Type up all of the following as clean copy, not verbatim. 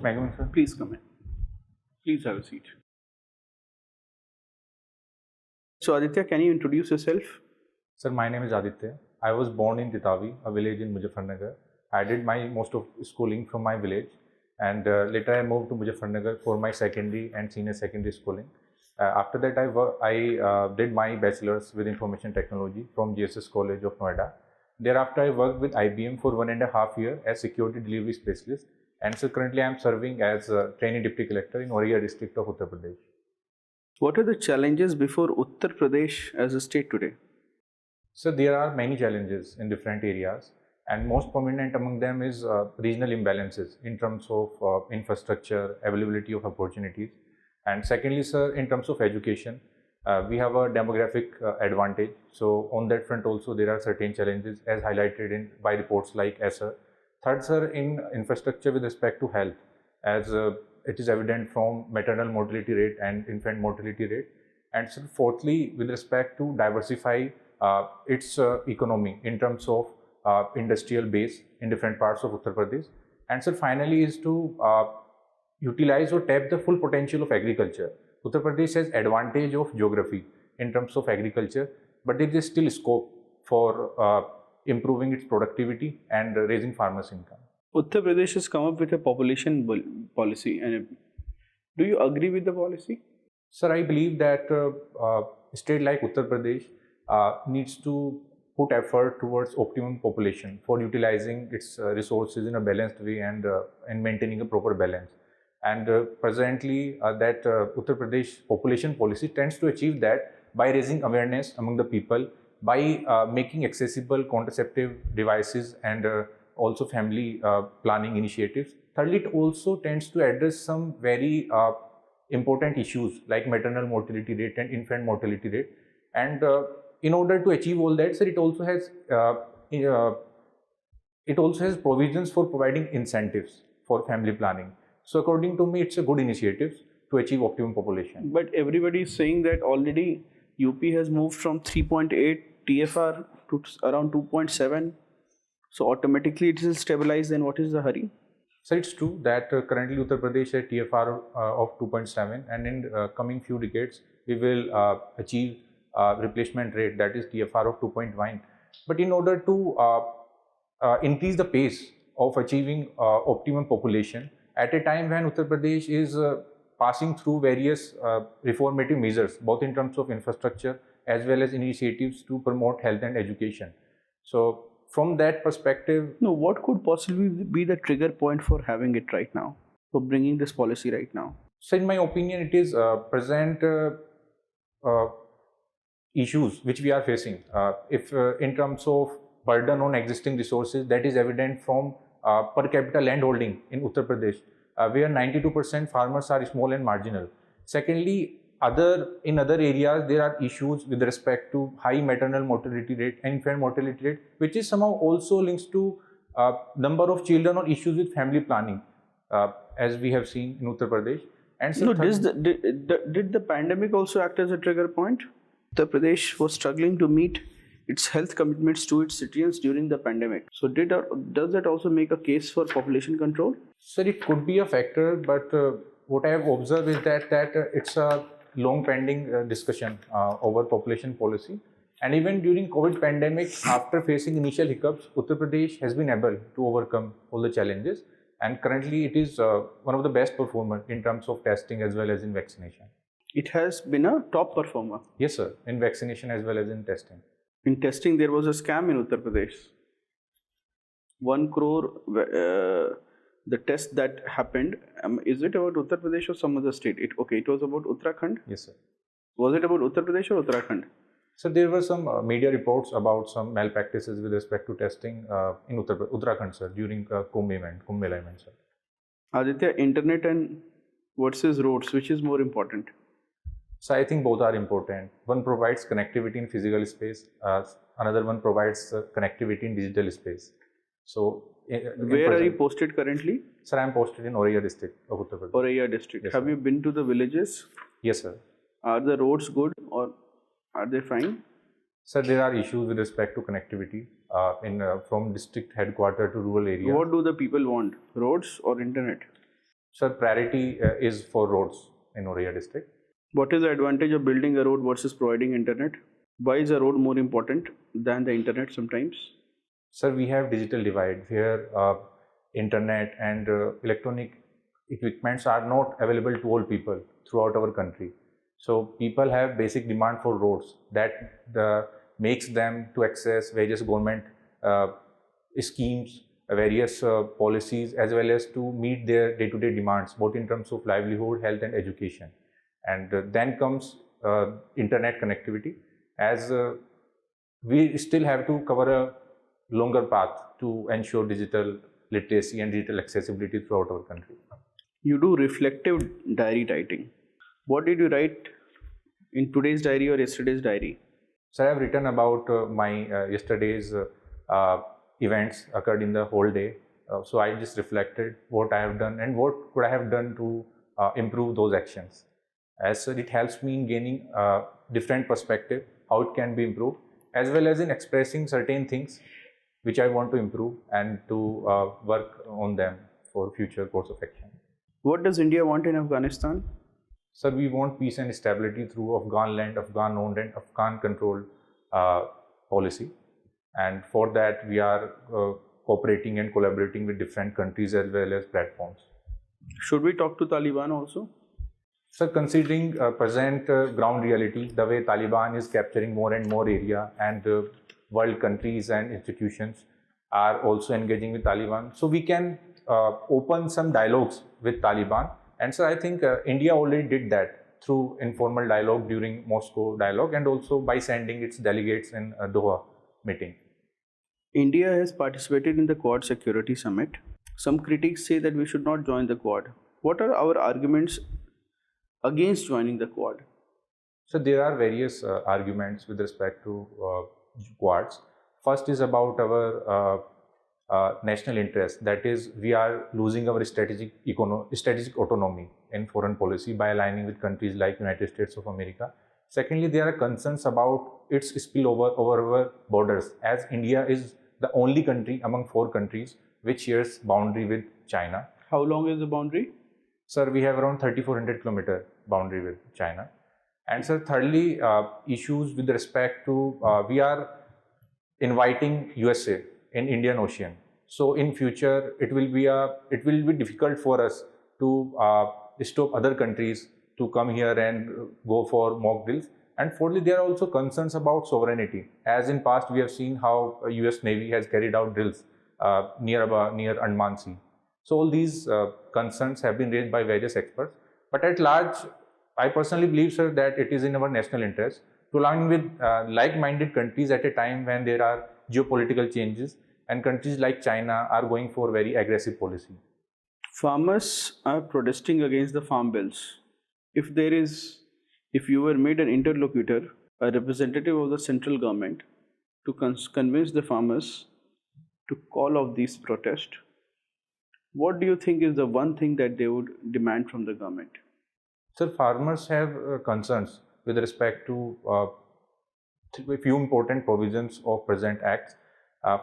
May I come in, sir? Please come in. Please have a seat. So Aditya, can you introduce yourself? Sir, my name is Aditya. I was born in Titavi, a village in Muzaffarnagar. I did my most of schooling from my village, and later I moved to Muzaffarnagar for my secondary and senior secondary schooling. After that, I did my bachelor's with information technology from GSS College of Noida. Thereafter, I worked with IBM for 1.5 years as security delivery specialist, and so currently I am serving as a trainee deputy collector in Auraiya district of Uttar Pradesh. What are the challenges before Uttar Pradesh as a state today? So there are many challenges in different areas, and most prominent among them is regional imbalances in terms of infrastructure, availability of opportunities, and secondly, sir, in terms of education, we have a demographic advantage. So on that front also there are certain challenges as highlighted by reports like ESSER. Third, sir, in infrastructure with respect to health, as it is evident from maternal mortality rate and infant mortality rate. And so fourthly, with respect to diversify its economy in terms of industrial base in different parts of Uttar Pradesh. And so finally is to utilize or tap the full potential of agriculture. Uttar Pradesh has advantage of geography in terms of agriculture, but there is still scope for improving its productivity and raising farmers' income. Uttar Pradesh has come up with a population policy, and do you agree with the policy? Sir, I believe that a state like Uttar Pradesh needs to put effort towards optimum population for utilizing its resources in a balanced way and maintaining a proper balance. And presently, that Uttar Pradesh population policy tends to achieve that by raising awareness among the people, by making accessible contraceptive devices and also family planning initiatives. Thirdly, it also tends to address some very important issues like maternal mortality rate and infant mortality rate. And in order to achieve all that, sir, it also has provisions for providing incentives for family planning. So according to me, it's a good initiative to achieve optimum population. But everybody is saying that already UP has moved from 3.8 TFR to around 2.7. So automatically it will stabilize. Then what is the hurry? So it's true that currently Uttar Pradesh has TFR of 2.7, and in coming few decades we will achieve replacement rate, that is TFR of 2.1. But in order to increase the pace of achieving optimum population at a time when Uttar Pradesh is passing through various reformative measures, both in terms of infrastructure as well as initiatives to promote health and education. So from that perspective, no, what could possibly be the trigger point for having it right now, for bringing this policy right now? So in my opinion, it is present issues which we are facing. If in terms of burden on existing resources, that is evident from per capita land holding in Uttar Pradesh, where 92% farmers are small and marginal. Secondly, in other areas there are issues with respect to high maternal mortality rate and infant mortality rate, which is somehow also links to number of children or issues with family planning, as we have seen in Uttar Pradesh. And so did the pandemic also act as a trigger point? Uttar Pradesh was struggling to meet its health commitments to its citizens during the pandemic. So does that also make a case for population control? Sir, it could be a factor, but what I have observed is that it's a long pending discussion over population policy. And even during COVID pandemic, after facing initial hiccups, Uttar Pradesh has been able to overcome all the challenges. And currently it is one of the best performers in terms of testing as well as in vaccination. It has been a top performer. Yes, sir, in vaccination as well as in testing. In testing, there was a scam in Uttar Pradesh. 1 crore, the test that happened, is it about Uttar Pradesh or some other state? It was about Uttarakhand? Yes, sir. Was it about Uttar Pradesh or Uttarakhand? So there were some media reports about some malpractices with respect to testing in Uttarakhand, sir, during Kumbh Mela event, sir. Aditya, internet and versus roads, which is more important? So I think both are important. One provides connectivity in physical space, another one provides connectivity in digital space. So where are you posted currently? Sir, I am posted in Auraiya district of Uttar Pradesh. Auraiya district. Yes, have you been to the villages? Yes, sir. Are the roads good or are they fine? Sir, there are issues with respect to connectivity from district headquarter to rural area. What do the people want? Roads or internet? So priority is for roads in Orissa district. What is the advantage of building a road versus providing internet? Why is a road more important than the internet sometimes? Sir, we have digital divide where internet and electronic equipments are not available to all people throughout our country. So people have basic demand for roads that makes them to access various government schemes, various policies, as well as to meet their day-to-day demands, both in terms of livelihood, health, and education. And then comes internet connectivity, as we still have to cover a longer path to ensure digital literacy and digital accessibility throughout our country. You do reflective diary writing. What did you write in today's diary or yesterday's diary? So I have written about my yesterday's events occurred in the whole day. So I just reflected what I have done and what could I have done to improve those actions. As it helps me in gaining different perspective, how it can be improved, as well as in expressing certain things which I want to improve and to work on them for future course of action. What does India want in Afghanistan? Sir, we want peace and stability through Afghan land, Afghan owned and Afghan controlled policy. And for that, we are cooperating and collaborating with different countries as well as platforms. Should we talk to Taliban also? So considering present ground reality, the way Taliban is capturing more and more area and world countries and institutions are also engaging with Taliban. So we can open some dialogues with Taliban. And so I think India already did that through informal dialogue during Moscow dialogue and also by sending its delegates in Doha meeting. India has participated in the Quad Security Summit. Some critics say that we should not join the Quad. What are our arguments against joining the Quad? So there are various arguments with respect to Quads. First is about our national interest. That is, we are losing our strategic autonomy in foreign policy by aligning with countries like United States of America. Secondly, there are concerns about its spillover over our borders, as India is the only country among 4 countries which shares boundary with China. How long is the boundary? Sir, we have around 3,400 kilometer boundary with China. And sir, thirdly, issues with respect to, we are inviting USA in Indian Ocean. So in future, it will be difficult for us to stop other countries to come here and go for mock drills. And fourthly, there are also concerns about sovereignty. As in past, we have seen how US Navy has carried out drills near Andaman Sea. So all these concerns have been raised by various experts. But at large, I personally believe, sir, that it is in our national interest to align with like-minded countries at a time when there are geopolitical changes and countries like China are going for very aggressive policy. Farmers are protesting against the farm bills. If you were made an interlocutor, a representative of the central government, to convince the farmers to call off these protests, what do you think is the one thing that they would demand from the government? Sir, farmers have concerns with respect to a few important provisions of present acts.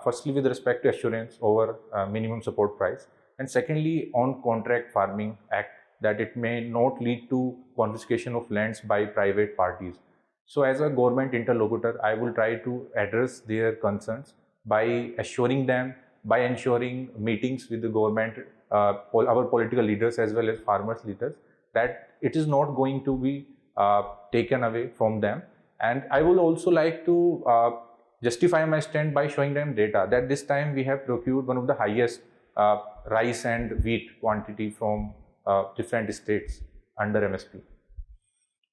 Firstly, with respect to assurance over minimum support price, and secondly, on contract farming act, that it may not lead to confiscation of lands by private parties. So as a government interlocutor, I will try to address their concerns by assuring them, by ensuring meetings with the government, our political leaders as well as farmers leaders, that it is not going to be taken away from them. And I would also like to justify my stand by showing them data that this time we have procured one of the highest rice and wheat quantity from different states under MSP.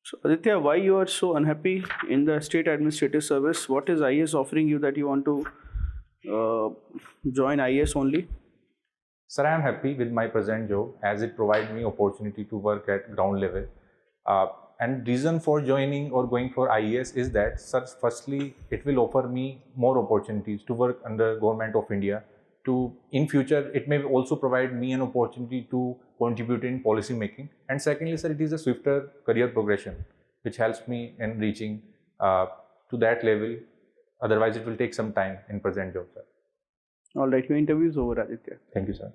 So Aditya, why you are so unhappy in the state administrative service? What is IAS offering you that you want to join IAS only? Sir, I am happy with my present job as it provides me opportunity to work at ground level. And reason for joining or going for IAS is that, sir, firstly, it will offer me more opportunities to work under Government of India. In future, it may also provide me an opportunity to contribute in policy making. And secondly, sir, it is a swifter career progression, which helps me in reaching to that level. Otherwise, it will take some time in present job, sir. All right, your interview is over, Aditya. Thank you, sir.